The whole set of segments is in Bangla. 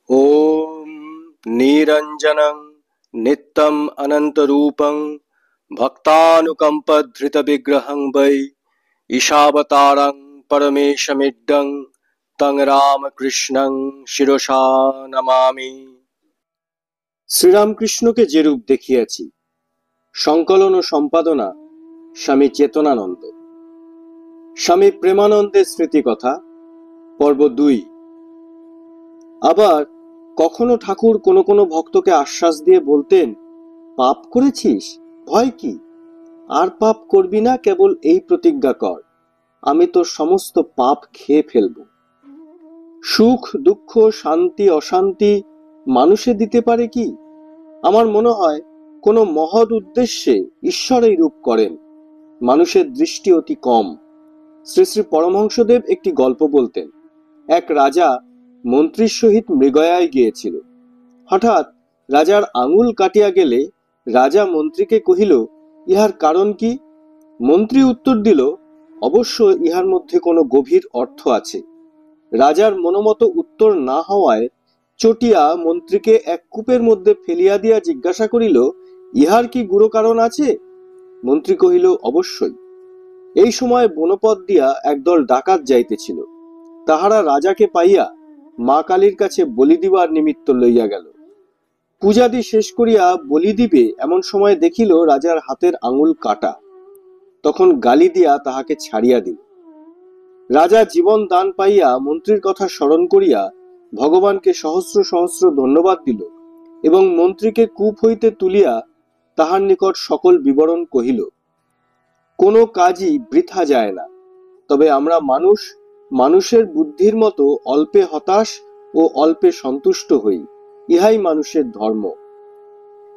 ॐ निरञ्जनं नित्यम् अनन्तरूपं भक्तानुकम्पधृतविग्रहं वै ईशावतारं परमेशमिड्डं तं রামকৃষ্ণং শিরসা নমামি। শ্রীরামকৃষ্ণকে যে রূপ দেখিয়াছি। সংকলন ও সম্পাদনা স্বামী চেতনানন্দ। স্বামী প্রেমানন্দের স্মৃতিকথা পর্ব 2। আবার কখনো ঠাকুর কোনো কোনো ভক্তকে আশ্বাস দিয়ে বলতেন, পাপ করেছিস, ভয় কি, আর পাপ করবি না, কেবল এই প্রতিজ্ঞা কর, আমি তোর সমস্ত পাপ খেয়ে ফেলব। সুখ দুঃখ শান্তি অশান্তি মানুষে দিতে পারে কি? আমার মনে হয় কোনো মহৎ উদ্দেশ্যে ঈশ্বর এই রূপ করেন। মানুষের দৃষ্টি অতি কম। শ্রী শ্রী পরমহংসদেব একটি গল্প বলতেন। এক রাজা মন্ত্রীর সহিত মৃগয়ায় গিয়েছিল। হঠাৎ রাজার আঙুল কাটিয়া গেলে রাজা মন্ত্রীকে কহিল, ইহার কারণ কি? মন্ত্রী উত্তর দিল, অবশ্য ইহার মধ্যে কোনো গভীর অর্থ আছে। রাজার মনোমতো উত্তর না হওয়ায় চটিয়া মন্ত্রীকে এক কূপের মধ্যে ফেলিয়া দিয়া জিজ্ঞাসা করিল, ইহার কি গুরু কারণ আছে? মন্ত্রী কহিল, অবশ্যই। এই সময় বনপথ দিয়া একদল ডাকাত যাইতেছিল। তাহারা রাজাকে পাইয়া মা কালীর কাছে বলি দিবার নিমিত্ত লইয়া গেল। পূজাদি শেষ করিয়া বলি দিবে এমন সময় দেখিল রাজার হাতের আঙুল কাটা। তখন গালি দিয়া তাহাকে ছাড়িয়া দিল। রাজা জীবন দান পাইয়া মন্ত্রীর কথা স্মরণ করিয়া ভগবানকে সহস্র সহস্র ধন্যবাদ দিল এবং মন্ত্রীকে কূপ হইতে তুলিয়া তাহার নিকট সকল বিবরণ কহিল। কোনো কাজই বৃথা যায় না, তবে আমরা মানুষের বুদ্ধির মতো অল্পে হতাশ ও অল্পে সন্তুষ্ট হই, ইহাই মানুষের ধর্ম।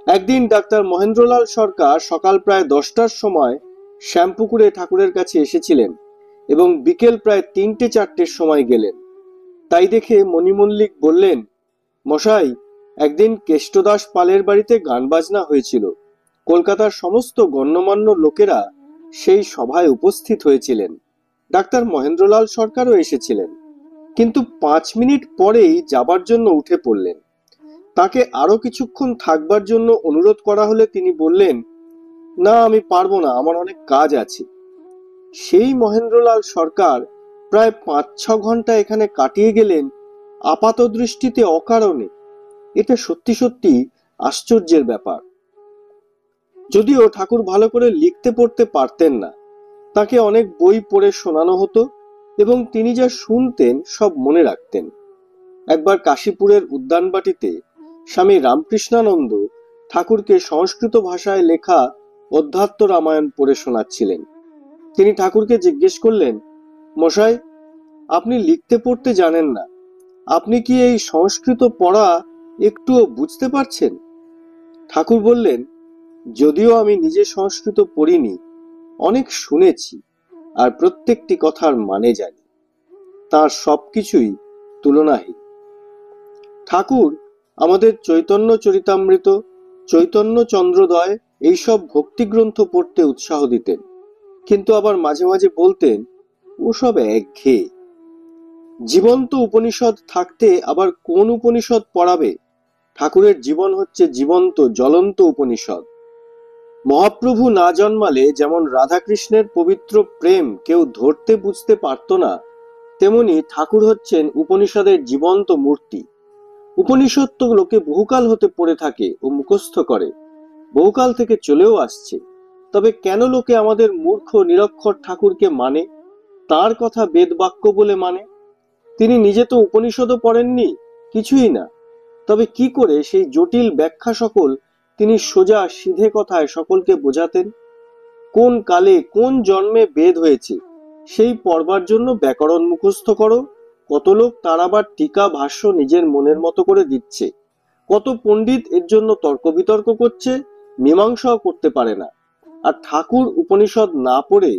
একদিন ডাক্তার মহেন্দ্রলাল সরকার সকাল প্রায় 10টার সময় শ্যামপুকুরে ঠাকুরের কাছে এসেছিলেন এবং বিকেল প্রায় 3টে-4টের সময় গেলেন। তাই দেখে মণিমল্লিক বললেন, মশাই, একদিন কেষ্টদাস পালের বাড়িতে গান বাজনা হয়েছিল। কলকাতার সমস্ত গণ্যমান্য লোকেরা সেই সভায় উপস্থিত হয়েছিলেন। ডাক্তার মহেন্দ্রলাল সরকারও এসেছিলেন, কিন্তু 5 মিনিট পরেই যাবার জন্য উঠে পড়লেন। তাকে আরো কিছুক্ষণ থাকবার জন্য অনুরোধ করা হলে তিনি বললেন, না, আমি পারবো না, আমার অনেক কাজ আছে। সেই মহেন্দ্রলাল সরকার প্রায় 5-6 ঘন্টা এখানে কাটিয়ে গেলেন আপাত দৃষ্টিতে অকারণে। এটা সত্যি সত্যি আশ্চর্যের ব্যাপার। যদিও ঠাকুর ভালো করে লিখতে পড়তে পারতেন না, তাকে অনেক বই পড়ে শোনানো হতো এবং তিনি যা শুনতেন সব মনে রাখতেন। একবার কাশীপুরের উদ্যানবাটিতে স্বামী রামকৃষ্ণানন্দ ঠাকুরকে সংস্কৃত ভাষায় লেখা অধ্যাত্ম রামায়ণ পড়ে শোনাচ্ছিলেন। তিনি ঠাকুরকে জিজ্ঞেস করলেন, মশাই, আপনি লিখতে পড়তে জানেন না, আপনি কি এই সংস্কৃত পড়া একটুও বুঝতে পারছেন? ঠাকুর বললেন, যদিও আমি নিজে সংস্কৃত পড়িনি, অনেক শুনেছি আর প্রত্যেকটি কথার মানে জানি। তার সবকিছুই তুলনাহীন। ঠাকুর আমাদের চৈতন্য চরিতামৃত, চৈতন্য চন্দ্রোদয় এইসব ভক্তিগ্রন্থ পড়তে উৎসাহ দিতেন, কিন্তু আবার মাঝে মাঝে বলতেন, ওসব একঘেয়ে। জীবন্ত উপনিষদ থাকতে আবার কোন উপনিষদ পড়াবে? ঠাকুরের জীবন হচ্ছে জীবন্ত জ্বলন্ত উপনিষদ। মহাপ্রভু না জন্মালে যেমন রাধাকৃষ্ণের পবিত্র প্রেম কেউ ধরতে বুঝতে পারত না, তেমনি ঠাকুর হচ্ছেন উপনিষদের জীবন্ত মূর্তি। উপনিষদ তো লোকে বহুকাল হতে পড়ে থাকে ও মুখস্থ করে, বহুকাল থেকে চলেও আসছে। তবে কেন লোকে আমাদের মূর্খ নিরক্ষর ঠাকুরকে মানে, তার কথা বেদ বাক্য বলে মানে? তিনি নিজে তো উপনিষদও পড়েননি, কিছুই না। তবে কি করে সেই জটিল ব্যাখ্যা সকল তিনি সোজা সিধে কথায় সকলকে বোঝাতেন? কোন কালে কোন জন্মে বেদ হয়েছে সেই পড়বার জন্য ব্যাকরণ মুখস্থ করো। কত লোক তার আবার টিকা ভাষ্য নিজের মনের মতো করে দিচ্ছে। কত পণ্ডিত এর জন্য তর্ক বিতর্ক করছে, মীমাংসাও করতে পারে না। আর ঠাকুর উপনিষদ না পড়ে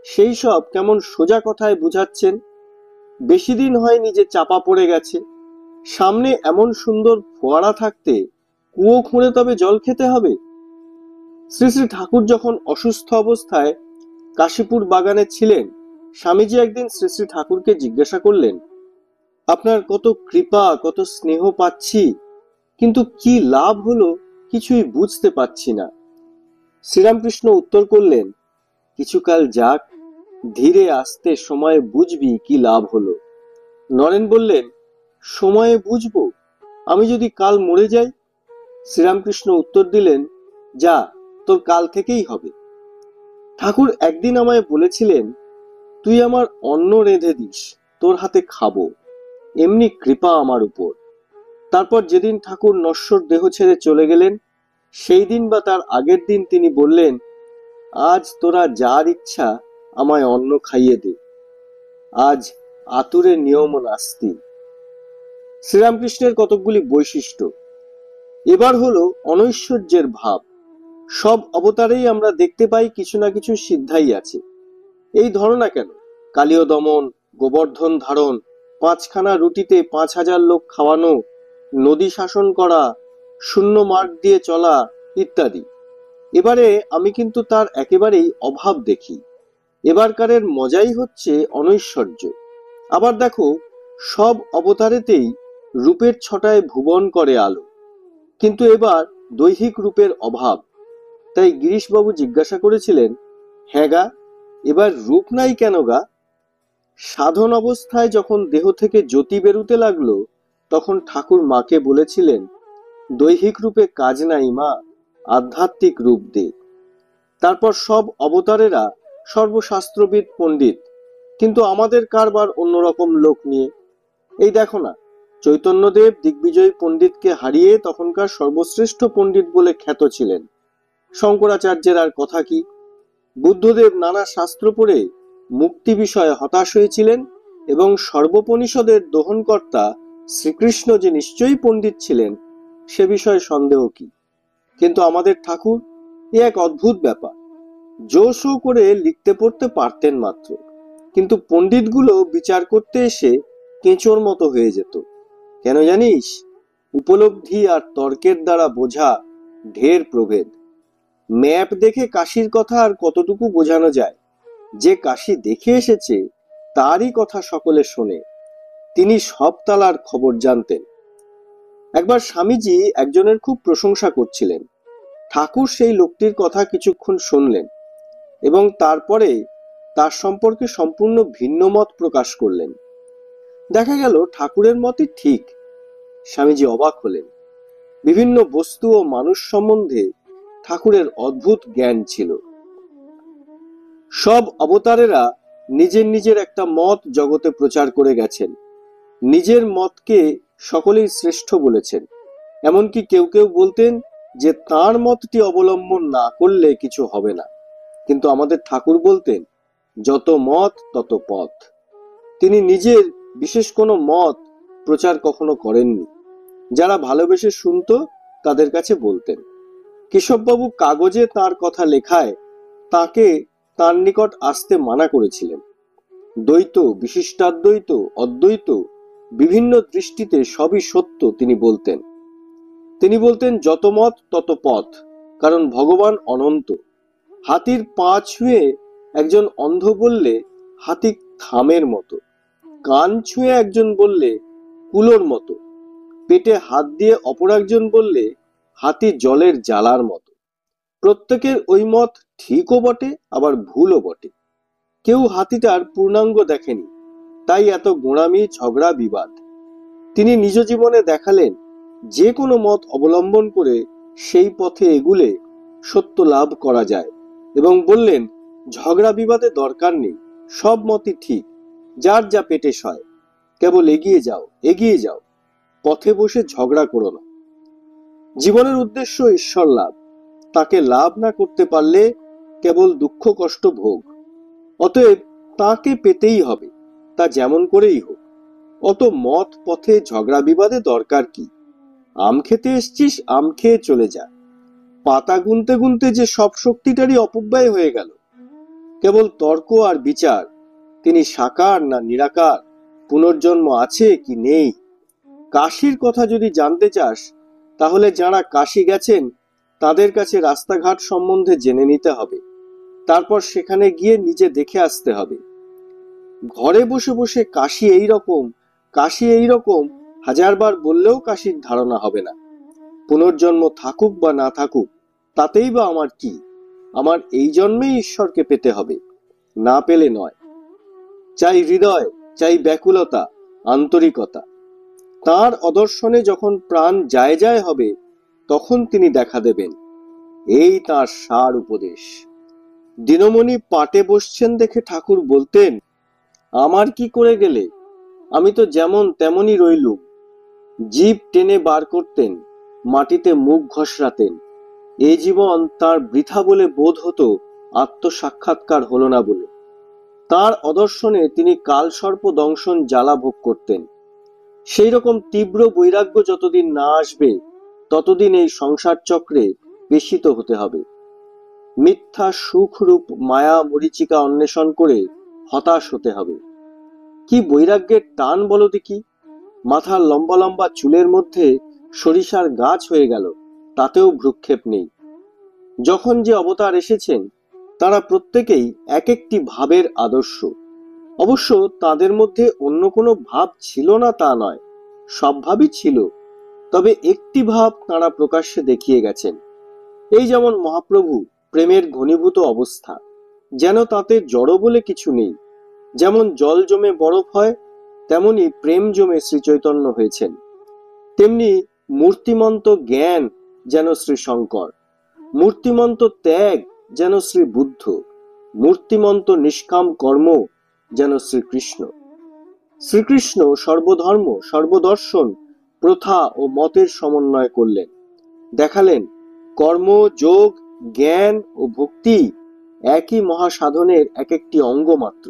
সেই সব কেমন সোজা কথায় বুঝাচ্ছেন। বেশি দিন হয়নি যে চাপা পড়ে গেছে। সামনে এমন সুন্দর ফোয়ারা থাকতে কুয়ো খুঁড়ে তবে জল খেতে হবে? শ্রী শ্রী ঠাকুর যখন অসুস্থ অবস্থায় কাশীপুর বাগানে ছিলেন, স্বামীজি একদিন শ্রী শ্রী ঠাকুরকে জিজ্ঞাসা করলেন, আপনার কত কৃপা, কত স্নেহ পাচ্ছি, কিন্তু কি লাভ হলো কিছুই বুঝতে পারছি না। শ্রীরামকৃষ্ণ উত্তর করলেন, কিছুকাল যাক, ধীরে আস্তে সময়ে বুঝবি কি লাভ হলো। নরেন বললেন, সময়ে বুঝবো? আমি যদি কাল মরে যাই? শ্রীরামকৃষ্ণ উত্তর দিলেন, যা, তোর কাল থেকেই হবে। ঠাকুর একদিন আমায় বলেছিলেন, তুই আমার অন্ন রেঁধে দিস, তোর হাতে খাবো, এমনি কৃপা আমার উপর। তারপর যেদিন ঠাকুর নশ্বর দেহ ছেড়ে চলে গেলেন, সেই দিন বা তার আগের দিন তিনি বললেন, আজ তোরা যার ইচ্ছা আমায় অন্ন খাইয়ে দে, আজ আতুরে নিয়ম নাস্তি। শ্রীরামকৃষ্ণের কতকগুলি বৈশিষ্ট্য। এবার হলো অনৈশ্বর্যের ভাব। সব অবতারেই আমরা দেখতে পাই কিছু না কিছু সিদ্ধাই আছে। এই ধরো না কেন, কালীয় দমন, গোবর্ধন ধারণ, 5খানা রুটিতে 5,000 লোক খাওয়ানো, নদী শাসন করা, শূন্য মার্গ দিয়ে চলা ইত্যাদি। এবারে আমি কিন্তু তার একেবারেই অভাব দেখি। এবারকারের মজাই হচ্ছে অনৈশ্বর্য। আবার দেখো, সব অবতারেতেই রূপের ছটায় ভুবন করে আলো, কিন্তু এবার দৈহিক রূপের অভাব। তাই গিরিশবাবু জিজ্ঞাসা করেছিলেন, হ্যাঁ গা, এবার রূপ নাই কেন গা? সাধন অবস্থায় যখন দেহ থেকে জ্যোতি বেরুতে লাগলো, তখন ঠাকুর মাকে বলেছিলেন, দৈহিক রূপে কাজ নাই মা, আধ্যাত্মিক রূপ দে। তারপর সব অবতারেরা সর্বশাস্ত্রবিদ পণ্ডিত, কিন্তু আমাদের কারবার অন্যরকম লোক নিয়ে। এই দেখো না, চৈতন্যদেব দিগ্বিজয়ী পণ্ডিতকে হারিয়ে তখনকার সর্বশ্রেষ্ঠ পণ্ডিত বলে খ্যাত ছিলেন। শঙ্করাচার্যের আর কথা কি? বুদ্ধদেব নানা শাস্ত্র পড়ে মুক্তি বিষয়ে হতাশ হয়েছিলেন, এবং সর্বোপনিষদের দোহনকর্তা শ্রীকৃষ্ণ যে নিশ্চয়ই পণ্ডিত ছিলেন সে বিষয়ে সন্দেহ কি। কিন্তু আমাদের ঠাকুর, এ এক অদ্ভুত ব্যাপার, জোশো করে লিখতে পড়তে পারতেন মাত্র, কিন্তু পণ্ডিতগুলো বিচার করতে এসে কেঁচোর মতো হয়ে যেত। কেন জানিস? উপলব্ধি আর তর্কের দ্বারা বোঝা ঢের প্রভেদ। ম্যাপ দেখে কাশির কথা আর কতটুকু বোঝানো যায়? যে কাশি দেখে এসেছে তারই কথা সকলে শোনে। তিনি সব তালার খবর জানতেন। একবার স্বামীজি একজনের খুব প্রশংসা করছিলেন। ঠাকুর সেই লোকটির কথা কিছুক্ষণ শুনলেন এবং তারপরে তার সম্পর্কে সম্পূর্ণ ভিন্ন মত প্রকাশ করলেন। দেখা গেল ঠাকুরের মতই ঠিক। স্বামীজি অবাক হলেন। বিভিন্ন বস্তু ও মানুষ সম্বন্ধে ঠাকুরের অদ্ভুত জ্ঞান ছিল। সব অবতারেরা নিজের নিজের একটা মত জগতে প্রচার করে গেছেন। নিজের মতকে সকলেই শ্রেষ্ঠ বলেছেন। এমনকি কেউ কেউ বলতেন যে তাঁর মতটি অবলম্বন না করলে কিছু হবে না। কিন্তু আমাদের ঠাকুর বলতেন, যত মত তত পথ। তিনি নিজের বিশেষ কোনো মত প্রচার কখনো করেননি। যারা ভালোবেসে শুনত তাদের কাছে বলতেন। কেশববাবু কাগজে তার কথা লেখায় তাকে তার নিকট আসতে মানা করেছিলেন। দ্বৈত, বিশিষ্টাদ্বৈত, অদ্বৈত, বিভিন্ন দৃষ্টিতে সবই সত্য তিনি বলতেন। তিনি বলতেন, যত মত তত পথ, কারণ ভগবান অনন্ত। হাতির পা ছুঁয়ে একজন অন্ধ বললে হাতি থামের মতো, কান ছুঁয়ে একজন বললে কুলোর মতো, পেটে হাত দিয়ে অপর একজন বললে হাতি জলের জ্বালার মতো। প্রত্যেকের ওই মত ঠিকও বটে, আবার ভুলও বটে। কেউ হাতিটার পূর্ণাঙ্গ দেখেনি, তাই এত গোঁড়ামি, ঝগড়া, বিবাদ। তিনি নিজ জীবনে দেখালেন, যে কোনো মত অবলম্বন করে সেই পথে এগুলে সত্য লাভ করা যায়, এবং বললেন, ঝগড়া বিবাদে দরকার নেই, সব মতই ঠিক, যার যা পেটে সয়। কেবল এগিয়ে যাও, এগিয়ে যাও, পথে বসে ঝগড়া করো না। জীবনের উদ্দেশ্য ঈশ্বর লাভ। তাকে লাভ না করতে পারলে কেবল দুঃখ কষ্ট ভোগ। অতএব তাকে পেতেই হবে, তা যেমন করেই হোক। অত মত পথে ঝগড়া বিবাদে দরকার কি? আম খেতে এসছিস, আম খেয়ে চলে যা। পাতা গুনতে গুনতে যে সব শক্তিটারই অপব্যয় হয়ে গেল। কেবল তর্ক আর বিচার, তিনি সাকার না নিরাকার, পুনর্জন্ম আছে কি নেই। কাশীর কথা যদি জানতে চাস, তাহলে যারা কাশী গেছেন তাদের কাছে রাস্তাঘাট সম্বন্ধে জেনে নিতে হবে। তারপর সেখানে গিয়ে নিজে দেখে আসতে হবে। ঘরে বসে বসে কাশী এই রকম, কাশী এইরকম হাজারবার বললেও কাশীর ধারণা হবে না। পুনর্জন্ম থাকুক বা না থাকুক তাতেই বা আমার কি, আমার এই জন্মেই ঈশ্বরকে পেতে হবে, না পেলে নয়। চাই হৃদয়, চাই ব্যাকুলতা, আন্তরিকতা। তাঁর অদর্শনে যখন প্রাণ যায় যায় হবে তখন তিনি দেখা দেবেন, এই তাঁর সার উপদেশ। দিনমণি পাটে বসছেন দেখে ঠাকুর বলতেন, আমার কি করে গেলে, আমি তো যেমন তেমনই রইলুম। জিভ টেনে বার করতেন, মাটিতে মুখ ঘষরাতেন। এই জীবন তার বৃথা বলে বোধ হতো, আত্মসাক্ষাৎকার হলো না বলে। তার অদর্শনে তিনি কালসর্প দংশন জ্বালা ভোগ করতেন। সেই রকম তীব্র বৈরাগ্য যতদিন না আসবে ততদিন এই সংসার চক্রে পেষিত হতে হবে। মিথ্যা সুখরূপ মায়া মরীচিকা অন্বেষণ করে হতাশ হতে হবে। কি বৈরাগ্যের টান বলো দেখি, মাথার লম্বা লম্বা চুলের মধ্যে সরিষার গাছ হয়ে গেল, তাতেও ভ্রুক্ষেপ নেই। যখন যে অবতার এসেছেন তারা প্রত্যেকেই এক একটি ভাবের আদর্শ। অবশ্য তাদের মধ্যে অন্য কোনো ভাব ছিল না তা নয়, সব ভাবই ছিল, তবে একটি ভাব তাঁরা প্রকাশ্যে দেখিয়ে গেছেন। এই যেমন মহাপ্রভু প্রেমের ঘনীভূত অবস্থা, যেন তাতে জড় বলে কিছু নেই। যেমন জল জমে বরফ হয়, তেমনি প্রেম জমে শ্রীচৈতন্য হয়েছেন। তেমনি মূর্তিমন্ত জ্ঞান যেন শ্রী শঙ্কর, মূর্তিমন্ত ত্যাগ যেন শ্রী বুদ্ধ, মূর্তিমন্ত নিষ্কাম কর্ম যেন শ্রীকৃষ্ণ। শ্রীকৃষ্ণ সর্বধর্ম, সর্বদর্শন, প্রথা ও মতের সমন্বয় করলেন। দেখালেন কর্ম, যোগ, জ্ঞান ও ভক্তি একই মহাসাধনের এক একটি অঙ্গ মাত্র।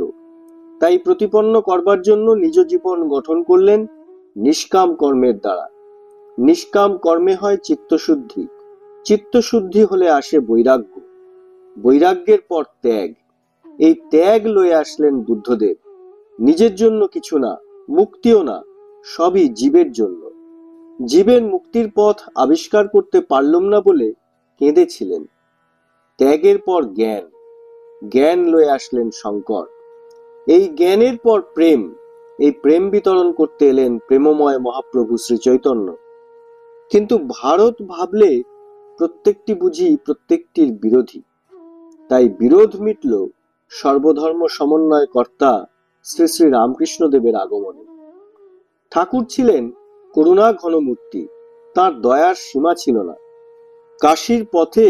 তাই প্রতিপন্ন করবার জন্য নিজ জীবন গঠন করলেন নিষ্কাম কর্মের দ্বারা। নিষ্কাম কর্মে হয় চিত্তশুদ্ধি, চিত্তশুদ্ধি হলে আসে বৈরাগ্য, বৈরাগ্যের পর ত্যাগ। এই ত্যাগ লয়ে আসলেন বুদ্ধদেব। নিজের জন্য কিছু না, মুক্তিও না, সবই জীবের জন্য। জীবের মুক্তির পথ আবিষ্কার করতে পারলুম না বলে কেঁদেছিলেন। ত্যাগের পর জ্ঞান, জ্ঞান লয়ে আসলেন শঙ্কর। এই জ্ঞানের পর প্রেম, এই প্রেম বিতরণ করতে এলেন প্রেমময় মহাপ্রভু শ্রী চৈতন্য। কিন্তু ভারত ভাবলে প্রত্যেকটি বুঝি প্রত্যেকটির বিরোধী। তাই বিরোধ মিটল সর্বধর্ম সমন্বয় কর্তা শ্রী শ্রী রামকৃষ্ণদেবের আগমনে। ঠাকুর ছিলেন করুণা ঘনমূর্তি, তার দয়ার সীমা ছিল না। কাশীর পথে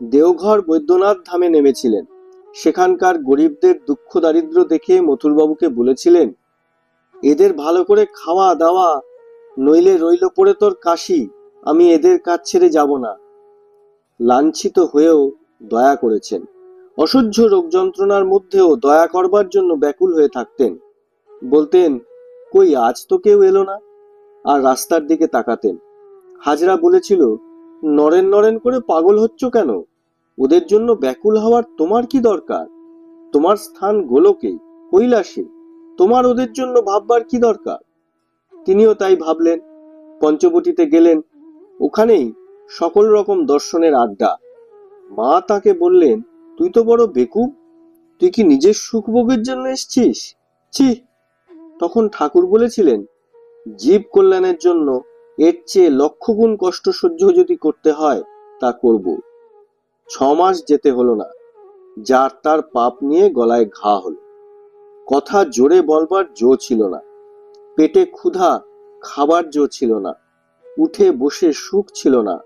দেওঘর বৈদ্যনাথ ধামে নেমেছিলেন। সেখানকার গরিবদের দুঃখ দারিদ্র দেখে মথুরবাবুকে বলেছিলেন, এদের ভালো করে খাওয়া দাওয়া, নইলে রইল পড়ে তোর কাশি, আমি এদের কাজ ছেড়ে যাব না। লাঞ্ছিত হয়েও দয়া করেছেন। অসহ্য রোগ যন্ত্রণার মধ্যেও দয়া করবার জন্য ব্যাকুল হয়ে থাকতেন। বলতেন, কই আজ তো কেউ এলো না, আর রাস্তার দিকে তাকাতেন। হাজরা বলেছিল, নরেন নরেন করে পাগল হচ্ছ কেন, ওদের জন্য ব্যাকুল হওয়ার তোমার কি দরকার, তোমার স্থান গোলকে, কৈলাসে, তোমার ওদের জন্য ভাববার কি দরকার। তিনিও তাই ভাবলেন। পঞ্চবটিতে গেলেন, ওখানেই সকল রকম দর্শনের আড্ডা। মা তাকে বললেন, তুই তো বড় বেকুব, তুই কি নিজের সুখ ভোগের জন্য এসছিস? ছি। তখন ঠাকুর বলেছিলেন, জীব কল্যাণের জন্য এর চেয়ে লক্ষ গুণ কষ্ট সহ্য যদি করতে হয় তা করব। 6 মাস যেতে হলো না, যার তার পাপ নিয়ে গলায় ঘা হলো। কথা জোরে বলবার জো ছিল না, পেটে ক্ষুধা খাবার জো ছিল না, উঠে বসে সুখ ছিল না,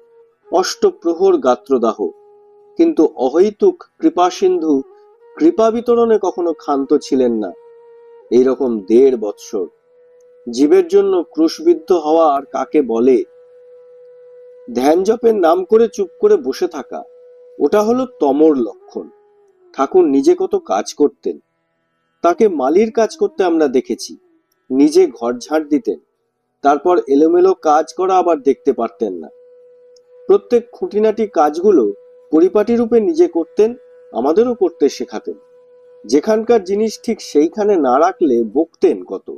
অষ্টপ্রহর গাত্রদাহ। কিন্তু অহৈতুক কৃপা সিন্ধু কৃপা বিতরণে কখনো ক্ষান্ত ছিলেন না। এইরকম 1.5 বৎসর জীবের জন্য ক্রুশবিদ্ধ হওয়া আর কাকে বলে? ধ্যান জপের নাম করে চুপ করে বসে থাকা, ওটা হলো তমর লক্ষণ। ঠাকুর নিজে কত কাজ করতেন, তাকে মালির কাজ করতে আমরা দেখেছি। নিজে ঘর ঝাড় দিতেন, তারপর এলোমেলো কাজ করা আবার দেখতে পারতেন না। প্রত্যেক খুঁটিনাটি কাজগুলো পরিপাটি রূপে নিজে করতেন, আমাদেরও করতে শেখাতেন। যেখানকার জিনিস ঠিক সেইখানে না রাখলে বকতেন কত।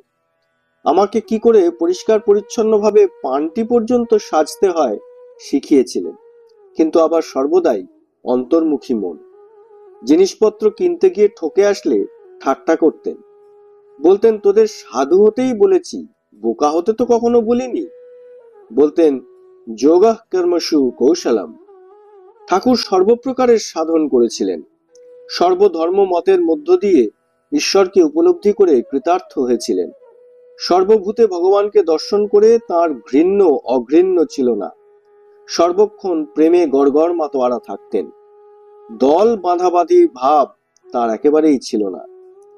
আমাকে কি করে পরিষ্কার পরিচ্ছন্নভাবে পানটি পর্যন্ত সাজতে হয় শিখিয়েছিলেন। কিন্তু আবার সর্বদাই অন্তর্মুখী মন। জিনিসপত্র কিনতে গিয়ে ঠকে আসলে ঠাট্টা করতেন। বলতেন, তোদের সাধু হতেই বলেছি, বোকা হতে তো কখনো বলিনি। বলতেন, যোগঃ কর্মসু কৌশলম। ঠাকুর সর্বপ্রকারের সাধন করেছিলেন, সর্বধর্ম মতের মধ্য দিয়ে ঈশ্বরকে উপলব্ধি করে কৃতার্থ হয়েছিলেন। সর্বভূতে ভগবানকে দর্শন করে তার ঘৃণ্য অঘৃণ্য ছিল না। সর্বক্ষণ প্রেমে গড়গড় মাতোয়ারা থাকতেন। দল বাঁধাবাঁধি ভাব তার একেবারেই ছিল না।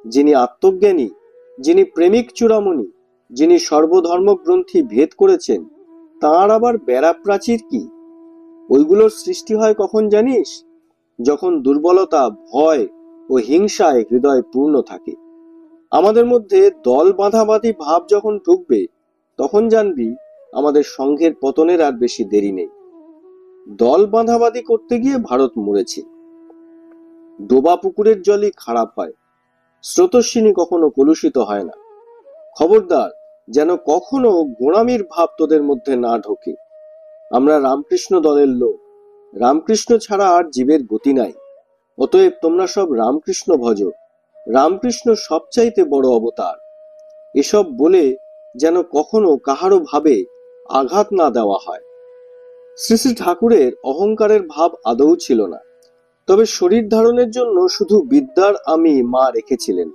যিনি আত্মজ্ঞানী, যিনি প্রেমিক চূড়ামণি, যিনি সর্বধর্ম গ্রন্থি ভেদ করেছেন, তাঁর আবার বেড়া প্রাচীর কি? ওইগুলোর সৃষ্টি হয় কখন জানিস? যখন দুর্বলতা, ভয় ও হিংসায় হৃদয় পূর্ণ থাকে। আমাদের মধ্যে দল বাঁধাবাঁধি ভাব যখন ঢুকবে, তখন জানবি আমাদের সংঘের পতনের আর বেশি দেরি নেই। দল বাঁধাবাঁধি করতে গিয়ে ভারত মরেছে। ডোবা পুকুরের জলই খারাপ হয়, স্রোতস্বিনী কখনো কলুষিত হয় না। খবরদার যেন কখনো গোঁড়ামির ভাব তোদের মধ্যে না ঢোকে। আমরা রামকৃষ্ণ দলের লোক, রামকৃষ্ণ ছাড়া আর জীবের গতি নাই। অতএব তোমরা সব রামকৃষ্ণ ভজ। রামকৃষ্ণ সবচাইতে বড় অবতার। এসব বলে যেন কখনো কাহারও ভাবে আঘাত না দেওয়া হয়। শ্রী শ্রী ঠাকুরের অহংকারের ভাব আদৌ ছিল না, তবে শরীর ধারণের জন্য শুধু বিদ্যার আমি মা রেখেছিলেন।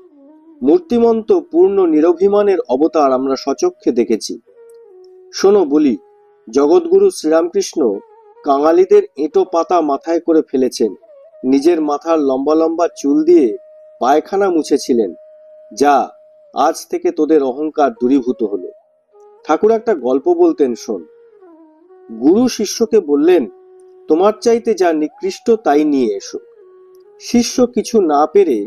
মূর্তিমন্ত পূর্ণ নিরভিমানের অবতার আমরা সচক্ষে দেখেছি। শোনো বলি, জগৎগুরু শ্রীরামকৃষ্ণ কাঙালিদের এঁটো পাতা মাথায় করে ফেলেছেন, নিজের মাথার লম্বা লম্বা চুল দিয়ে পায়খানা মুছেছিলেন। যা, আজ থেকে তোদের অহংকার দূরীভূত হলো। ঠাকুর একটা গল্প বলতেন, শোন। গুরু শিষ্যকে বললেন, তোমার চাইতে যা নিকৃষ্ট তাই নিয়ে এসো। শিষ্য কিছু না পেরে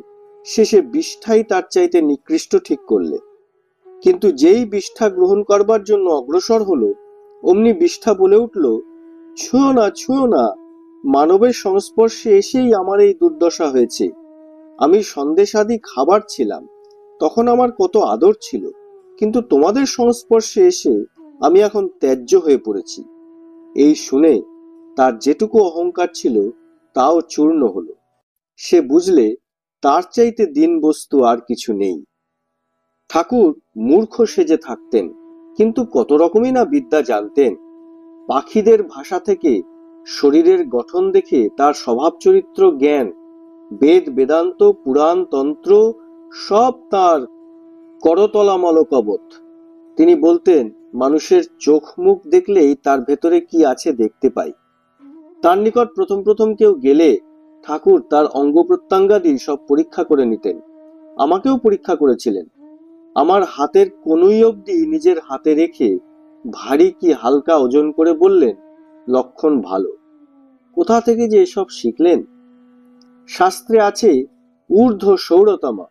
শেষে বিষ্ঠাই তার চাইতে নিকৃষ্ট ঠিক করলে। কিন্তু যেই বিষ্ঠা গ্রহণ করবার জন্য অগ্রসর হলো, অমনি বিষ্ঠা বলে উঠল, ছুঁয়ো না, ছুঁয়ো না, মানবের সংস্পর্শে এসেই আমার এই দুর্দশা হয়েছে। আমি সন্দেশাদি খাবার ছিলাম, তখন আমার কত আদর ছিল, কিন্তু তোমাদের সংস্পর্শে এসে আমি এখন ত্যায্য হয়ে পড়েছি। এই শুনে তার যেটুকু অহংকার ছিল তাও চূর্ণ হলো। সে বুঝলে তার চাইতে দীন বস্তু আর কিছু নেই। ঠাকুর মূর্খ সেজে থাকতেন, কিন্তু কত রকমই না বিদ্যা জানতেন। পাখিদের ভাষা থেকে শরীরের গঠন দেখে তার স্বভাব চরিত্র জ্ঞান, বেদ বেদান্ত পুরাণ তন্ত্র সব তার করতলা মলকবৎ। তিনি বলতেন, মানুষের চোখ মুখ দেখলেই তার ভেতরে কি আছে দেখতে পাই। তার নিকট প্রথম প্রথম কেউ গেলে ঠাকুর তার অঙ্গ প্রত্যঙ্গাদি সব পরীক্ষা করে নিতেন। আমাকেও পরীক্ষা করেছিলেন। আমার হাতের কনুই অবধি নিজের হাতে রেখে ভারী কি হালকা ওজন করে বললেন, লক্ষণ ভালো। কোথা থেকে যে এসব শিখলেন? শাস্ত্রে আছে ঊর্ধ্ব সৌরতমা।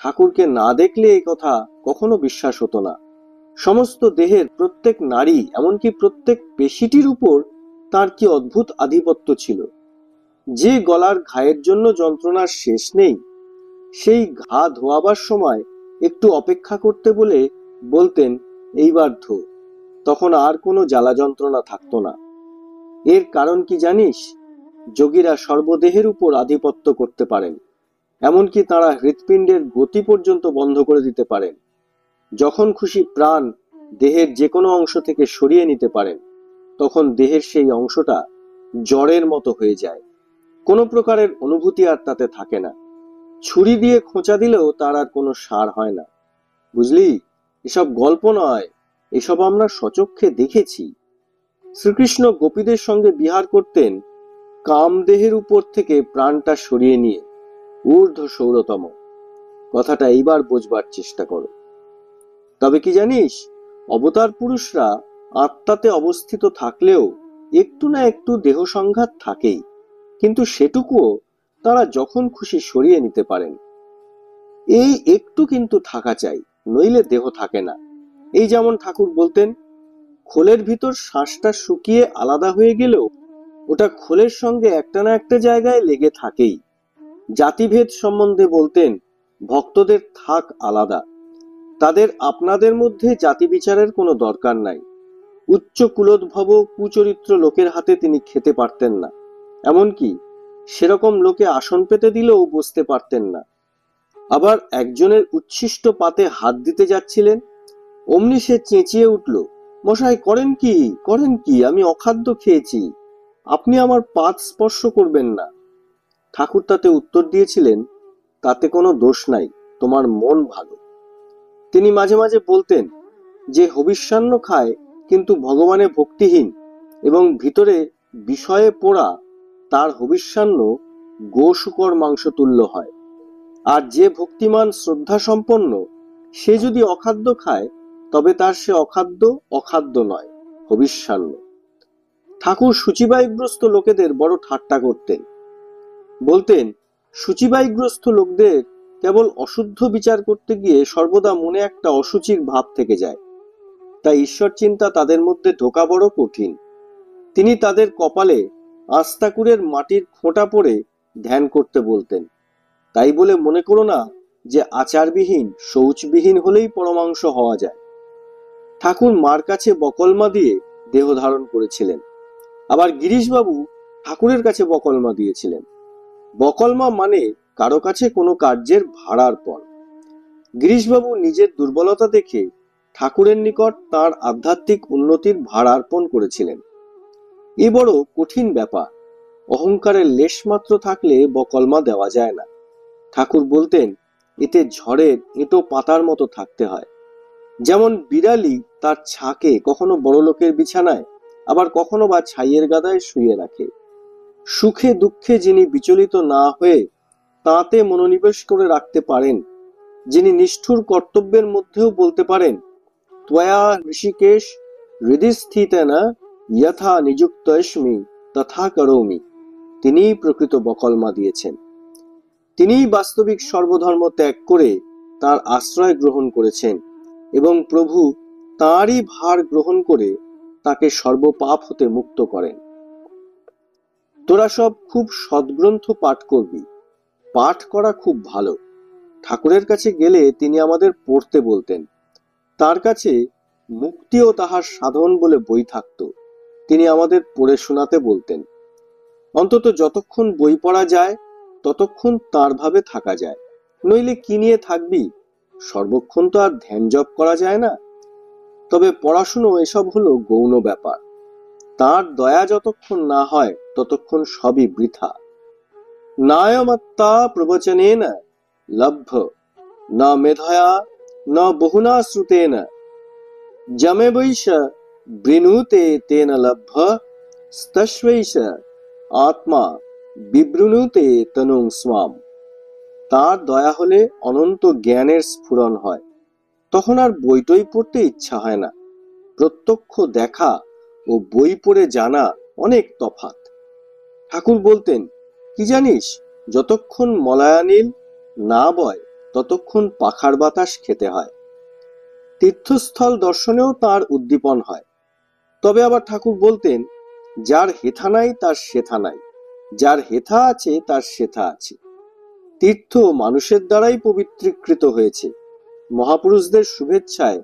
ঠাকুরকে না দেখলে এই কথা কখনো বিশ্বাস হতো না। সমস্ত দেহের প্রত্যেক নারী, এমনকি প্রত্যেক পেশিটির উপর তার কি অদ্ভুত আধিপত্য ছিল। যে গলার ঘায়ের জন্য যন্ত্রণার শেষ নেই, সেই ঘা ধোয়াবার সময় একটু অপেক্ষা করতে বলে বলতেন, এইবার ধো। তখন আর কোনো জ্বালা যন্ত্রণা থাকতো না। এর কারণ কি জানিস? যোগীরা সর্বদেহের উপর আধিপত্য করতে পারেন, এমনকি তারা হৃৎপিণ্ডের গতি পর্যন্ত বন্ধ করে দিতে পারেন। যখন খুশি প্রাণ দেহের যে কোনো অংশ থেকে সরিয়ে নিতে পারেন, তখন দেহের সেই অংশটা জড়ের মতো হয়ে যায়। কোনো প্রকারের অনুভূতি আর তাতে থাকে না। ছুরি দিয়ে খোঁচা দিলেও তার আর কোনো সার হয় না। বুঝলি, এসব গল্প নয়, এসব আমরা সচক্ষে দেখেছি। শ্রীকৃষ্ণ গোপীদের সঙ্গে বিহার করতেন কামদেহের উপর থেকে প্রাণটা সরিয়ে নিয়ে, ঊর্ধ্ব সৌরতম। কথাটা এইবার বোঝবার চেষ্টা করো। তবে কি জানিস, অবতার পুরুষরা আত্মাতে অবস্থিত থাকলেও একটু না একটু দেহ সংঘাত থাকেই, কিন্তু সেটুকুও তারা যখন খুশি সরিয়ে নিতে পারেন। এই একটু কিন্তু থাকা চাই, নইলে দেহ থাকে না। এই যেমন ঠাকুর বলতেন, খোলের ভিতর শ্বাসটা শুকিয়ে আলাদা হয়ে গেলেও ওটা খোলের সঙ্গে একটা না একটা জায়গায় লেগে থাকেই। জাতিভেদ সম্বন্ধে বলতেন, ভক্তদের থাক আলাদা, তাদের আপনাদের মধ্যে জাতি বিচারের কোনো দরকার নাই। উচ্চ কুলোদ্ভব কুচরিত্র লোকের হাতে তিনি খেতে পারতেন না, এমনকি সেরকম লোকে আসন পেতে দিলেও বসতে পারতেন না। আবার একজনের উচ্ছিষ্ট পাতে হাত দিতে যাচ্ছিলেন, অমনি সে চেঁচিয়ে উঠল, মশাই করেন কি, আমি অখাদ্য খেয়েছি, আপনি আমার পাত স্পর্শ করবেন না। ঠাকুর তাতে উত্তর দিয়েছিলেন, তাতে কোনো দোষ নাই, তোমার মন ভালো। তিনি মাঝে মাঝে বলতেন, যে হবিষ্যান্ন খায় কিন্তু ভগবানে ভক্তিহীন এবং ভিতরে বিষয়ে পোড়া, তার হবিষ্যান্ন গো শূকর মাংস তুল্য হয়। আর যে ভক্তিমান শ্রদ্ধা সম্পন্ন, সে যদি অখাদ্য খায়, তবে তার সে অখাদ্য নয়, হবিষ্যান্ন। ঠাকুর সূচিবায়ুগ্রস্ত লোকেদের বড় ঠাট্টা করতেন। বলতেন, সূচিবায়ুগ্রস্ত লোকদের কেবল অশুদ্ধ বিচার করতে গিয়ে সর্বদা মনে একটা অসুচির ভাব থেকে যায়, তাই ঈশ্বর চিন্তা তাদের মধ্যে ঢোকা বড় কঠিন। তিনি তাদের কপালে আস্তাকুরের মাটির খোঁটা পড়ে ধ্যান করতে বলতেন। তাই বলে মনে করো না যে আচারবিহীন শৌচবিহীন হলেই পরমাংশ হওয়া যায়। ঠাকুর মার কাছে বকলমা দিয়ে দেহ ধারণ করেছিলেন, আবার গিরিশবাবু ঠাকুরের কাছে বকলমা দিয়েছিলেন। বকলমা মানে কারো কাছে কোনো কার্যের ভাড়ার পণ। গিরিশবাবু নিজের দুর্বলতা দেখে ঠাকুরের নিকট তার আধ্যাত্মিক উন্নতির ভাড়ার্পণ করেছিলেন। এ বড় কঠিন ব্যাপার। অহংকারের লেশমাত্র থাকলে বকলমা দেওয়া যায় না। ঠাকুর বলতেন, এতে ঝড়ের এঁটো পাতার মতো থাকতে হয়। যেমন বিড়ালি তার ছাকে কখনো বড়লোকের বিছানায়, আবার কখনো বা ছাইয়ের গাদায় শুয়ে রাখে। সুখে দুঃখে যিনি বিচলিত না হয়ে তাতে মনোনিবেশ করে রাখতে পারেন, যিনি নিষ্ঠুর কর্তব্যের মধ্যেও বলতে পারেন, ত্বয়া ঋষিকেশ হৃদিস্থিতেন যথা নিযুক্তস্মি তথা করোমি, তিনিই প্রকৃত বকলমা দিয়েছেন। তিনিই বাস্তবিক সর্বধর্ম ত্যাগ করে তার আশ্রয় গ্রহণ করেছেন এবং প্রভু তাঁরই ভার গ্রহণ করে তাকে সর্বপাপ হতে মুক্ত করেন। তোরা সব খুব সদ্গ্রন্থ পাঠ করবি, পাঠ করা খুব ভালো। ঠাকুরের কাছে গেলে তিনি আমাদের পড়তে বলতেন। তার কাছে মুক্তি ও তাহার সাধন বলে বই থাকত, তিনি আমাদের পড়ে শোনাতে বলতেন। অন্তত যতক্ষণ বই পড়া যায় ততক্ষণ তার ভাবে থাকা যায়, নইলে কি নিয়ে থাকবি, সর্বক্ষণ তো আর ধ্যান জপ করা যায় না। তবে পড়াশুনো এসব হলো গৌণ ব্যাপার, তার দয়া যতক্ষণ না হয় ততক্ষণ সবই বৃথা। নায়মত্তা প্রবচনেন লভ্য ন মেধয়া ন বহুনা শ্রুতেন যমেবৈষ বৃণুতে তেন লভ্য স্তস্বৈষ আত্মা বিবৃণুতে তনুং স্বাম। তার দয়া হলে অনন্ত জ্ঞানের স্ফুরণ হয়, তখন আর বইটই পড়তে ইচ্ছা হয় না। প্রত্যক্ষ দেখা ও বই পড়ে জানা অনেক তফাৎ। ঠাকুর বলতেন, কি জানিস, যতক্ষণ মলায়ানিল না বয় ততক্ষণ পাখার বাতাস খেতে হয়। তীর্থস্থল দর্শনেও তার উদ্দীপন হয়। তবে আবার ঠাকুর বলতেন, যার হেথা নাই তার সেথা নাই, যার হেথা আছে তার সেথা আছে। তীর্থ মানুষের দ্বারাই পবিত্রীকৃত হয়েছে। মহাপুরুষদের শুভেচ্ছায়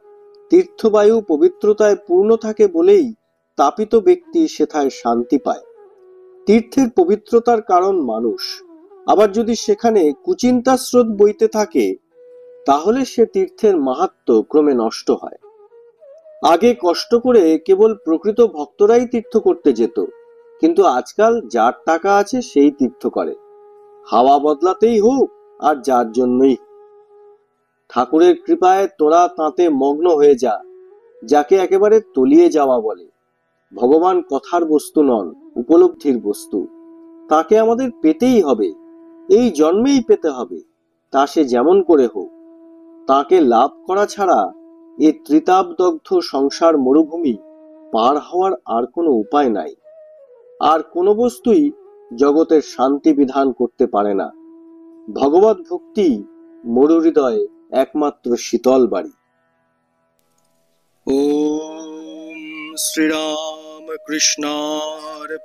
তীর্থবায়ু পবিত্রতায় পূর্ণ থাকে বলেই তাপিত ব্যক্তি সেথায় শান্তি পায়। তীর্থের পবিত্রতার কারণ মানুষ, আবার যদি সেখানে কুচিন্তা স্রোত বইতে থাকে তাহলে সে তীর্থের মাহাত্ম্য ক্রমে নষ্ট হয়। আগে কষ্ট করে কেবল প্রকৃত ভক্তরাই তীর্থ করতে যেত, কিন্তু আজকাল যার টাকা আছে সেই তীর্থ করে, হাওয়া বদলাতেই হোক আর যার জন্যই। ঠাকুরের কৃপায় তোরা তাতে মগ্ন হয়ে যা, যাকে একেবারে তলিয়ে যাওয়া বলে। ভগবান কথার বস্তু নন, উপলব্ধির বস্তু। তাকে আমাদের পেতেই হবে, এই জন্মেই পেতে হবে, তা সে যেমন করে হোক। তাকে লাভ করা ছাড়া এ ত্রিতাপদগ্ধ সংসার মরুভূমি পার হওয়ার আর কোনো উপায় নাই। আর কোনো বস্তুই জগতের শান্তি বিধান করতে পারে না। ভগবত ভক্তি মরু হৃদয়ে একমাত্র শীতল বাড়ি। ওম শ্রীরাম কৃষ্ণার্পণমস্তু।